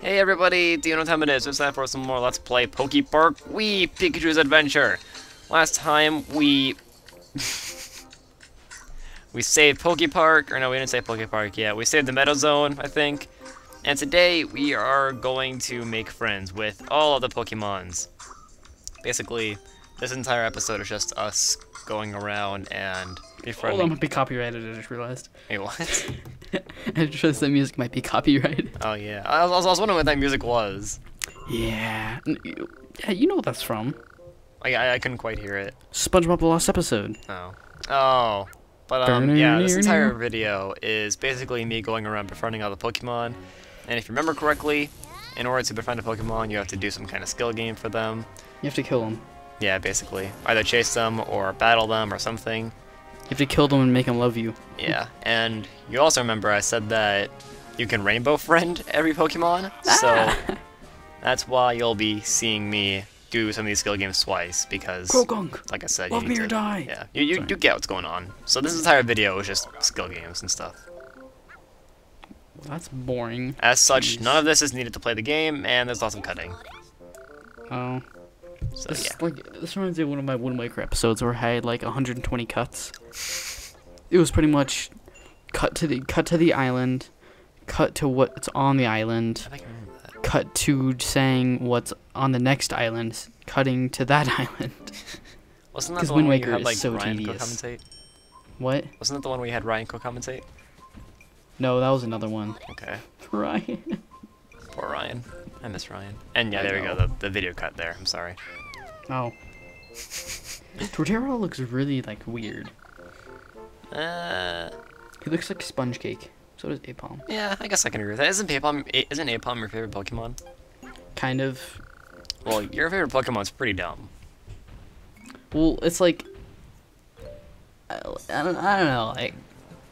Hey everybody, do you know what time it is? It's time for some more Let's Play Poképark Wii Pikachu's Adventure. Last time we saved Poképark, or no, we didn't save Poképark yet. We saved the Meadow Zone, I think. And today we are going to make friends with all of the Pokemons. Basically, this entire episode is just us going around and befriending. Hold on, might be copyrighted, I just realized. Wait, what? I just realized that music might be copyrighted. Oh yeah, I was wondering what that music was. Yeah. Yeah, you know what that's from. I couldn't quite hear it. SpongeBob The Lost Episode. Oh. Oh. But, yeah, this entire video is basically me going around befriending all the Pokemon. And if you remember correctly, in order to befriend a Pokemon, you have to do some kind of skill game for them. You have to kill them. Yeah, basically. Either chase them, or battle them, or something. You have to kill them and make them love you. Yeah, and you also remember I said that you can rainbow friend every Pokemon, so that's why you'll be seeing me do some of these skill games twice, because, like I said, love you me need or to, die. Yeah, you get what's going on. So this entire video is just skill games and stuff. That's boring. As such, none of this is needed to play the game, and there's lots of cutting. Oh. So This, yeah. this reminds me of one of my Wind Waker episodes where I had like 120 cuts. It was pretty much cut to the island, cut to what's on the island, I think I remember that. cut to saying what's on the next island, cutting to that island. Wasn't that 'Cause the one Wind where you Waker had is like so Ryan tedious. co-commentate? What? Wasn't that the one where you had Ryan co-commentate? No, that was another one. Okay. Ryan. Poor Ryan. I miss Ryan. And yeah, I there we know. go, the video cut there. I'm sorry. Oh. Torterra looks really like weird. He looks like sponge cake. So does Apom. Yeah, I guess I can agree with that. Isn't Apom your favorite Pokemon? Kind of. Well, your favorite Pokemon's pretty dumb. Well, it's like I don't know. Like,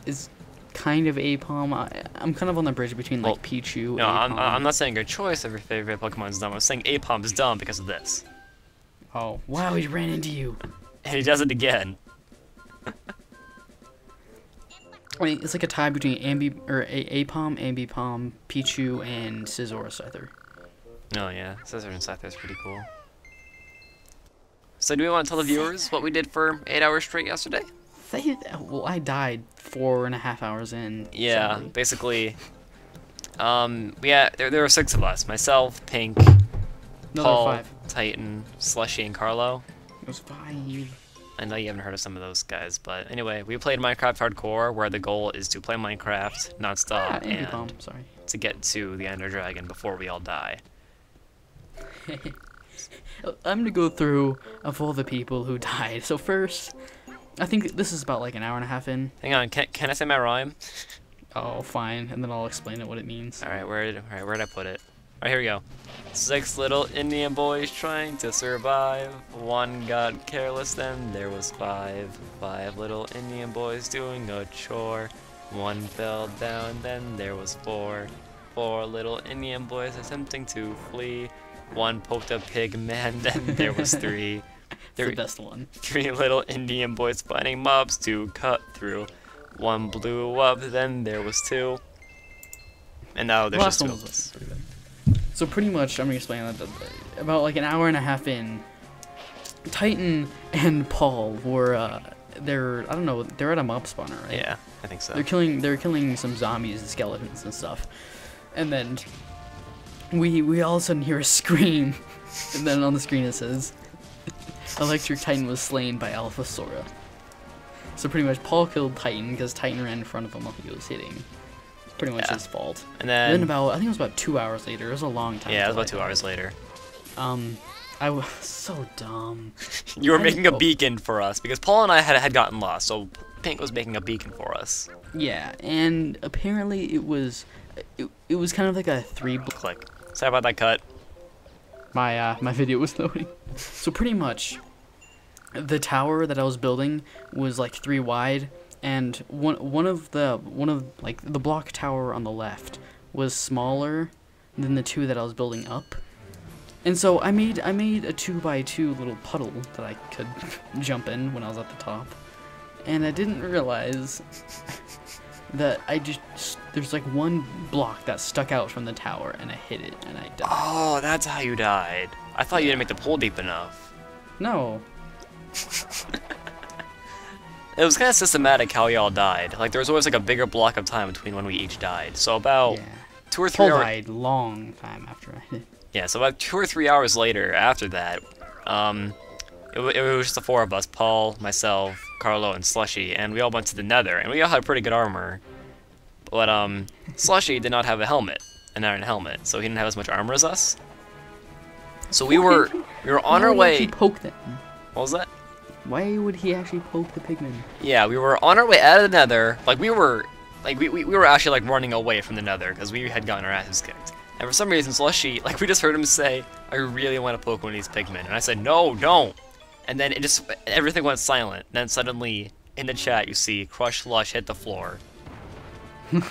it's kind of Apom. I'm kind of on the bridge between like Pichu. No, Apom. I'm not saying your choice of your favorite Pokemon is dumb. I'm saying Apom is dumb because of this. Oh, wow, he ran into you. And he does it again. I mean, it's like a tie between Apom, Ambipom, Pichu, and Scizor Scyther. Oh yeah, Scizor and Scyther is pretty cool. So do we want to tell the viewers what we did for 8 hours straight yesterday? Well, I died 4.5 hours in. Yeah, sadly. basically. Yeah, there were 6 of us. Myself, Pink, No, Paul, there were 5. Titan, Slushy, and Carlo. It was 5. I know you haven't heard of some of those guys, but anyway, we played Minecraft Hardcore, where the goal is to play Minecraft nonstop Ambipom, and sorry. to get to the Ender Dragon before we all die. I'm gonna go through of all the people who died. So first, I think this is about like an hour and a half in. Hang on, can I say my rhyme? Oh, fine, and then I'll explain it what it means. Alright, where'd I put it? Alright, here we go. 6 little Indian boys trying to survive. 1 got careless, then there was 5. 5 little Indian boys doing a chore. 1 fell down, then there was 4. 4 little Indian boys attempting to flee. 1 poked a pig man, then there was 3. It's the best one. 3 little Indian boys finding mobs to cut through. 1 blew up, then there was 2. And now there's just 2 of us. Pretty good. So pretty much, I'm gonna explain that about like an hour and a half in. Titan and Paul were they're at a mob spawner, right? Yeah, I think so. They're killing some zombies and skeletons and stuff, and then we all of a sudden hear a scream, and then on the screen it says, "Electric Titan was slain by Alpha Sora." So pretty much, Paul killed Titan because Titan ran in front of him while he was hitting. Pretty much his fault. And then about, I think it was about 2 hours later. It was a long time. Yeah, it was about 2 hours later. I was so dumb. You were making a beacon for us because Paul and I had gotten lost, so Pink was making a beacon for us. Yeah, and apparently it was kind of like a Click. Sorry about that cut. My video was loading. So pretty much, the tower that I was building was like 3 wide, and one of the block tower on the left was smaller than the 2 that I was building up. And so I made a 2x2 little puddle that I could jump in when I was at the top. And I didn't realize that there's like one block that stuck out from the tower, and I hit it, and I died. Oh, that's how you died. I thought you didn't make the pool deep enough. No. It was kind of systematic how y'all died. Like, there was always like a bigger block of time between when we each died. So about 2 or 3 Paul hours. died long time after I hit. Yeah, so about 2 or 3 hours later after that, it was just the 4 of us, Paul, myself, Carlo, and Slushy, and we all went to the Nether, and we all had pretty good armor. But Slushy did not have a helmet, an iron helmet, so he didn't have as much armor as us. So we were on our way. Poke them? What was that? Why would he actually poke the pigmen? Yeah, we were on our way out of the Nether. Like we were actually like running away from the Nether because we had gotten our asses kicked. And for some reason, Slushy, like we just heard him say, "I really want to poke one of these pigmen," and I said, "No, don't." And then everything went silent. And then suddenly, in the chat, you see Crush Slush hit the floor. You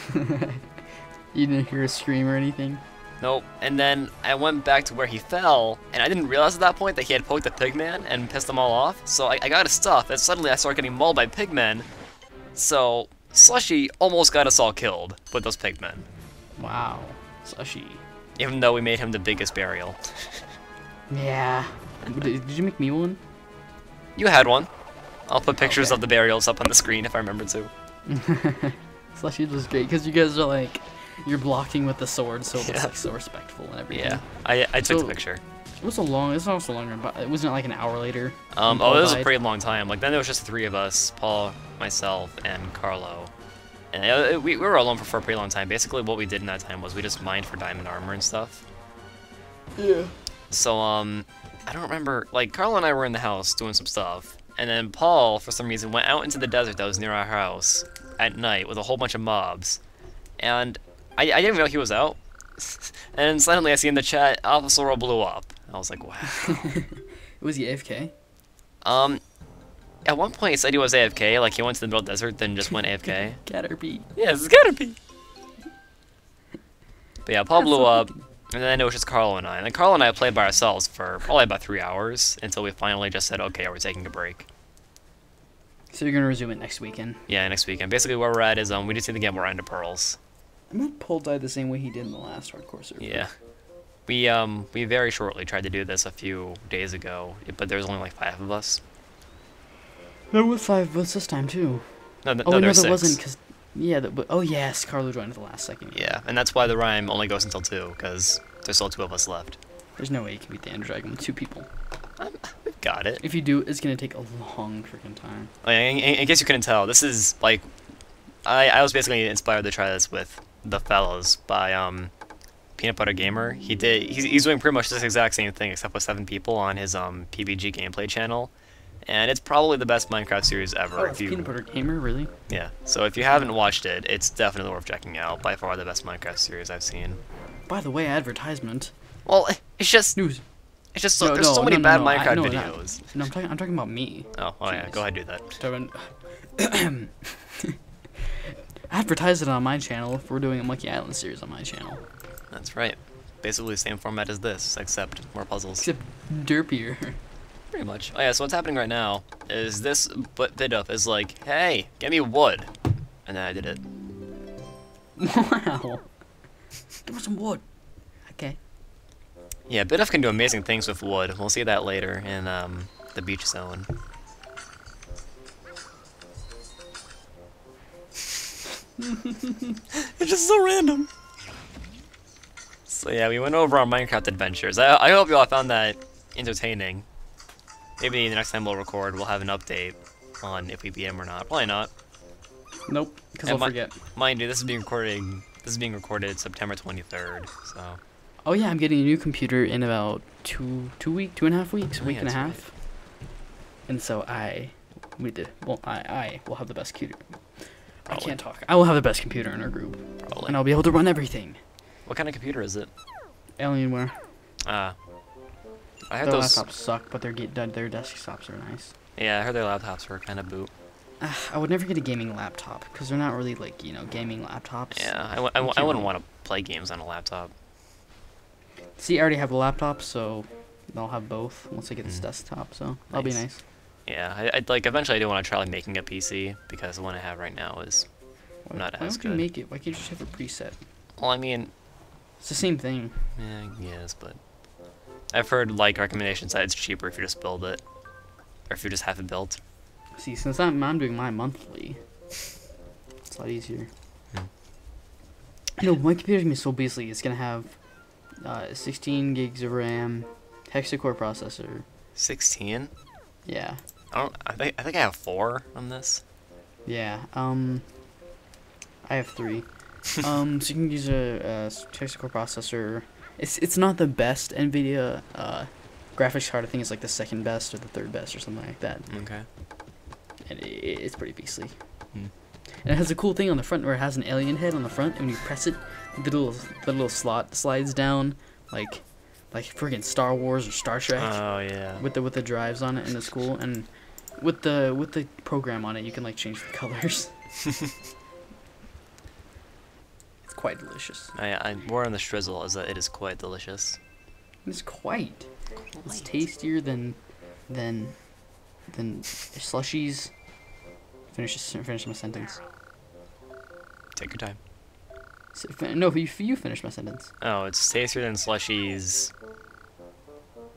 didn't hear a scream or anything? Nope. And then I went back to where he fell, and I didn't realize at that point that he had poked the pigman and pissed them all off. So I got his stuff, and suddenly I started getting mauled by pigmen. So Slushy almost got us all killed with those pigmen. Wow. Slushy. Even though we made him the biggest burial. Yeah. Did you make me one? You had one. I'll put pictures of the burials up on the screen if I remember to. Slushy was great because you guys are like, you're blocking with the sword, so it's like so respectful and everything. Yeah, I took the picture. It was so long. It's not so long, but it wasn't like an hour later. Oh, it was a pretty long time. Like then there was just the 3 of us, Paul, myself, and Carlo. And we were alone for a pretty long time. Basically, what we did in that time was we just mined for diamond armor and stuff. Yeah. So I don't remember. Like Carlo and I were in the house doing some stuff, and then Paul, for some reason, went out into the desert that was near our house at night with a whole bunch of mobs, and I didn't even know he was out. And suddenly I see in the chat, Alpha Sorrel blew up. I was like, wow. Was he AFK? At one point he said he was AFK, like he went to the middle of the desert, then just went AFK. Caterpie. Yes, it's Caterpie. But yeah, Paul blew up, and then it was just Carlo and I. And then Carlo and I played by ourselves for probably about 3 hours until we finally just said, okay, we're taking a break. So you're gonna resume it next weekend? Yeah, next weekend. Basically where we're at is we just need to get more Ender Pearls. I bet Paul died the same way he did in the last hardcore server. Yeah. We very shortly tried to do this a few days ago, but there was only like 5 of us. There was 5 of us this time too. No, there there 6. wasn't, because oh yes, Carlo joined at the last second. Yeah, and that's why the rhyme only goes until 2, because there's still 2 of us left. There's no way you can beat the Ender Dragon with 2 people. We've got it. If you do, it's gonna take a long freaking time. In case you couldn't tell, this is like, I was basically inspired to try this with the fellows by Peanut Butter Gamer. He's doing pretty much this exact same thing except with 7 people on his PBG gameplay channel, and it's probably the best Minecraft series ever. Oh, it's Peanut Butter Gamer, really? Yeah. So if you haven't watched it, it's definitely worth checking out. By far the best Minecraft series I've seen. By the way, advertisement. Well, it's just News. It's just there's so many bad Minecraft videos. No, I'm talking about me. Oh yeah, go ahead, do that. Advertise it on my channel if we're doing a Monkey Island series on my channel. That's right. Basically the same format as this, except more puzzles. Except derpier. Pretty much. Oh yeah, so what's happening right now is this bit-up is like, hey, get me wood. And then I did it. Wow. Give us some wood. Okay. Yeah, Biduff can do amazing things with wood. We'll see that later in the beach zone. It's just so random. So yeah, we went over our Minecraft adventures. I hope you all found that entertaining. Maybe the next time we'll record, we'll have an update on if we beat him or not. Probably not. Nope, because I'll forget. Mind you, this is being recorded September 23rd. So. Oh yeah, I'm getting a new computer in about 2.5 weeks, a week and a half. And so I will have the best computer. I can't talk. I will have the best computer in our group. Probably. And I'll be able to run everything. What kind of computer is it? Alienware. I heard Their those laptops suck, but their desktops are nice. Yeah, I heard their laptops were kind of boot. I would never get a gaming laptop because they're not really like gaming laptops. Yeah, I wouldn't want to play games on a laptop. See, I already have a laptop, so I'll have both once I get this desktop. So that'll be nice. Yeah, I'd like eventually I do want to try like making a PC because the one I have right now is not Why as don't you good. make it? Why can't you just have a preset? Well, I mean, It's the same thing. yeah, yes, but I've heard like recommendations that it's cheaper if you just build it, or if you just have it built. See, since I'm doing mine monthly, it's a lot easier. No, my computer's gonna be so basically it's gonna have 16 gigs of RAM, hexa-core processor. 16? Yeah. I think I have 4 on this. Yeah. I have 3. So you can use a hexa-core processor. It's not the best NVIDIA graphics card. I think it's like the second best or the third best or something like that. Okay. And it's pretty beastly. Hmm. And it has a cool thing on the front where it has an alien head on the front, and when you press it, the little slot slides down, like friggin' Star Wars or Star Trek. Oh yeah. With the drives on it, and it's cool. And with the program on it, you can like change the colors. It's quite delicious. More on the strizzle is that it is quite delicious. It's quite. It's tastier than slushies. Finish my sentence. Take your time. No, you finish my sentence. Oh, it's tastier than Slushy's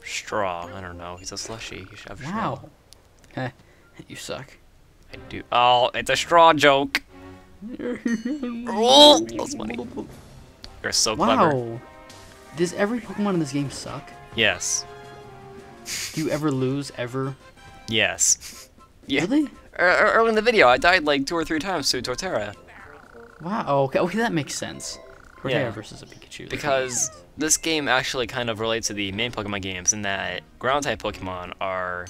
straw. I don't know. He's a slushy. You should have straw. Wow. Heh, you suck. I do. Oh, it's a straw joke. Oh, that was funny. You're so clever. Wow. Does every Pokemon in this game suck? Yes. Do you ever lose, ever? Yes. Yeah. Really? Early in the video, I died like 2 or 3 times to Torterra. Wow, okay, that makes sense. Torterra Yeah. versus a Pikachu. Because this game actually kind of relates to the main Pokemon games in that ground-type Pokemon are,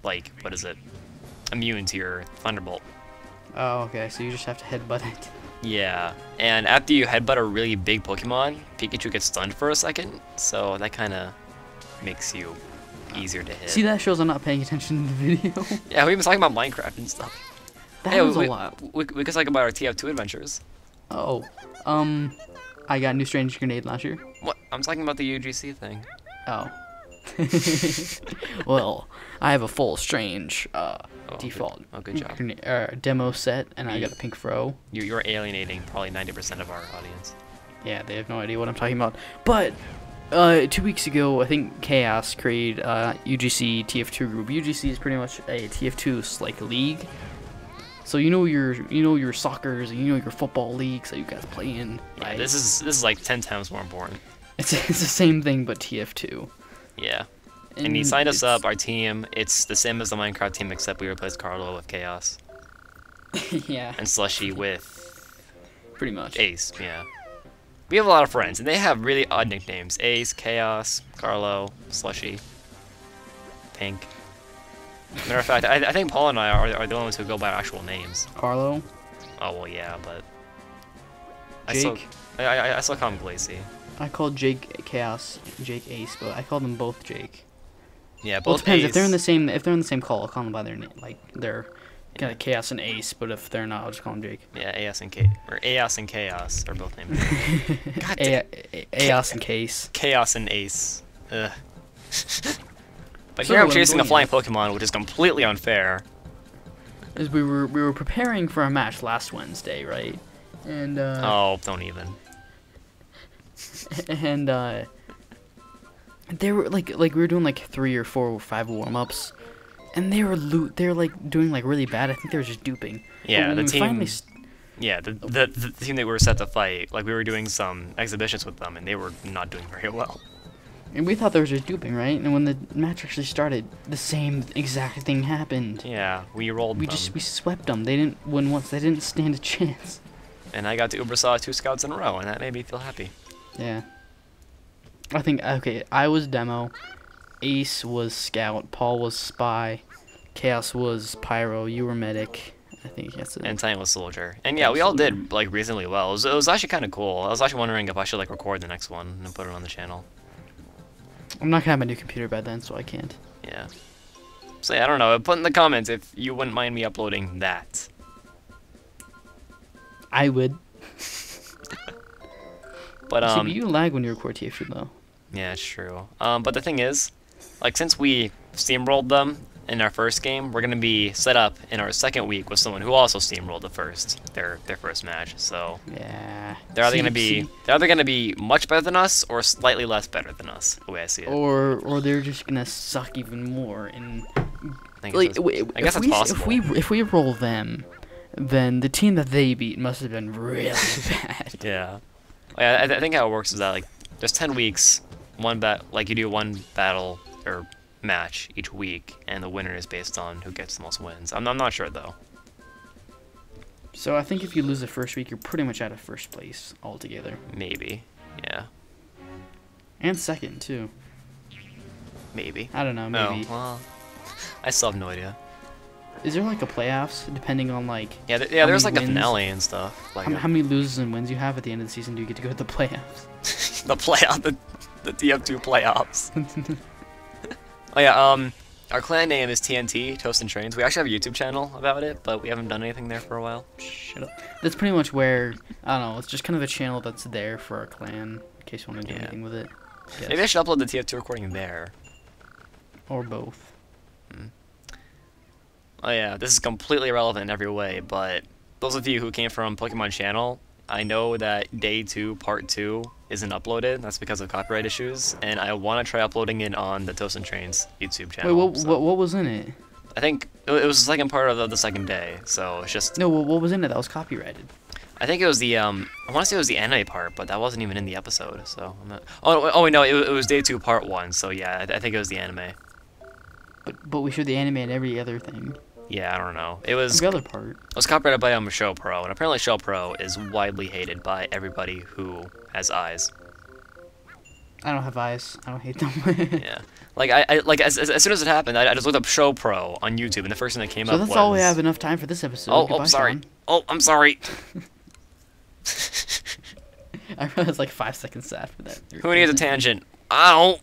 like, what is it? Immune to your Thunderbolt. Oh, okay, so you just have to headbutt it. Yeah, and after you headbutt a really big Pokemon, Pikachu gets stunned for a second, so that kind of makes you easier to hit. See, that shows I'm not paying attention to the video. Yeah, we've been talking about Minecraft and stuff. That was a lot. We could talk about our TF2 adventures. Oh, I got a new strange grenade launcher. What? I'm talking about the UGC thing. Oh. Well, I have a full strange default Good job. demo set, and I got a pink fro. You're alienating probably 90% of our audience. Yeah, they have no idea what I'm talking about. But 2 weeks ago, I think Chaos created UGC TF2 group. UGC is pretty much a TF2 like league. So you know your soccers and you know your football leagues that you guys play in. Yeah, Right? this is like 10 times more important. It's the same thing but TF2. Yeah. And he signed us up, our team. It's the same as the Minecraft team, except we replaced Carlo with Chaos. Yeah. And Slushy with Pretty much. Ace, yeah. We have a lot of friends, and they have really odd nicknames. Ace, Chaos, Carlo, Slushy, Pink. Matter of fact, I think Paul and I are the only ones who go by actual names. Carlo. Oh, well, yeah, but... Jake. I still call him Glacy. I called Jake Chaos, Jake Ace, but I call them both Jake. Yeah, Well, it both depends. Ace. If they're in the same call, I'll call them by their name. Like they're kind of Chaos and Ace, but if they're not, I'll just call them Jake. Yeah, Aos and Chaos are both named. God damn. Chaos and Case. Chaos and Ace. Ugh. But So here I'm what I'm chasing a doing flying is- Pokemon, which is completely unfair. Is we were preparing for a match last Wednesday, right? And Oh, don't even. and they were like we were doing like 3 or 4 or 5 warm-ups, and they were like doing like really bad. I think they were just duping. Yeah, But when the we team. finally Yeah, the team that we were set to fight, like we were doing some exhibitions with them, and they were not doing very well. and we thought they were just duping, right? And when the match actually started, the same exact thing happened. Yeah, we rolled We them, swept them. They didn't win once. They didn't stand a chance. and I got to Ubersaw 2 scouts in a row, and that made me feel happy. Yeah. I think, okay, I was demo, Ace was scout, Paul was spy, Chaos was pyro, you were medic. I think that's it. And Titan was soldier. And yeah, we all did like reasonably well. It was actually kind of cool. I was actually wondering if I should like record the next one and put it on the channel. I'm not gonna have my new computer by then, so I can't. Yeah. So yeah, I don't know. Put in the comments if you wouldn't mind me uploading that. I would. But See, but you lag when you record TF2 though. yeah, it's true. But the thing is, like since we steamrolled them in our first game, we're gonna be set up in our second week with someone who also steamrolled their first match. So Yeah. they're either gonna be much better than us or slightly less better than us, the way I see it. Or they're just gonna suck even more. And I like, guess that's possible. If we roll them, then the team that they beat must have been really bad. Yeah. I think how it works is that like there's 10 weeks, you do one battle or match each week, and the winner is based on who gets the most wins. I'm not sure though. So I think if you lose the first week, you're pretty much out of first place altogether. Maybe. Yeah. And second too. Maybe. I don't know. Maybe. Oh, well, I still have no idea. Is there like a playoffs depending on like? Yeah, there's like a finale and stuff. Like how many losses and wins you have at the end of the season? Do you get to go to the playoffs? the TF2 playoffs. Oh yeah, our clan name is TNT, Toast and Trains. We actually have a YouTube channel about it, but we haven't done anything there for a while. Shut up. That's pretty much where, I don't know, it's just kind of a channel that's there for our clan, in case you want to do anything with it. Maybe I should upload the TF2 recording there. Or both. Oh yeah, this is completely irrelevant in every way, but those of you who came from Pokemon Channel, I know that Day 2, Part 2 isn't uploaded. That's because of copyright issues, and I want to try uploading it on the Toast and Trains YouTube channel. Wait, what was in it? I think it was the second part of the second day, so it's just... No, what was in it that was copyrighted? I think it was the, I want to say it was the anime part, but that wasn't even in the episode, so I'm not... Oh wait, no, it was Day 2, Part 1, so yeah, I think it was the anime. But we showed the anime and every other thing. Yeah, I don't know. It was... The other part. It was copyrighted by Show Pro, and apparently Show Pro is widely hated by everybody who has eyes. I don't have eyes. I don't hate them. Yeah. Like, as soon as it happened, I just looked up Show Pro on YouTube, and the first thing that came up was... So that's all we have enough time for this episode. Oh, sorry. Sean. Oh, I'm sorry. I realized like 5 seconds after that. Who needs a tangent? I don't.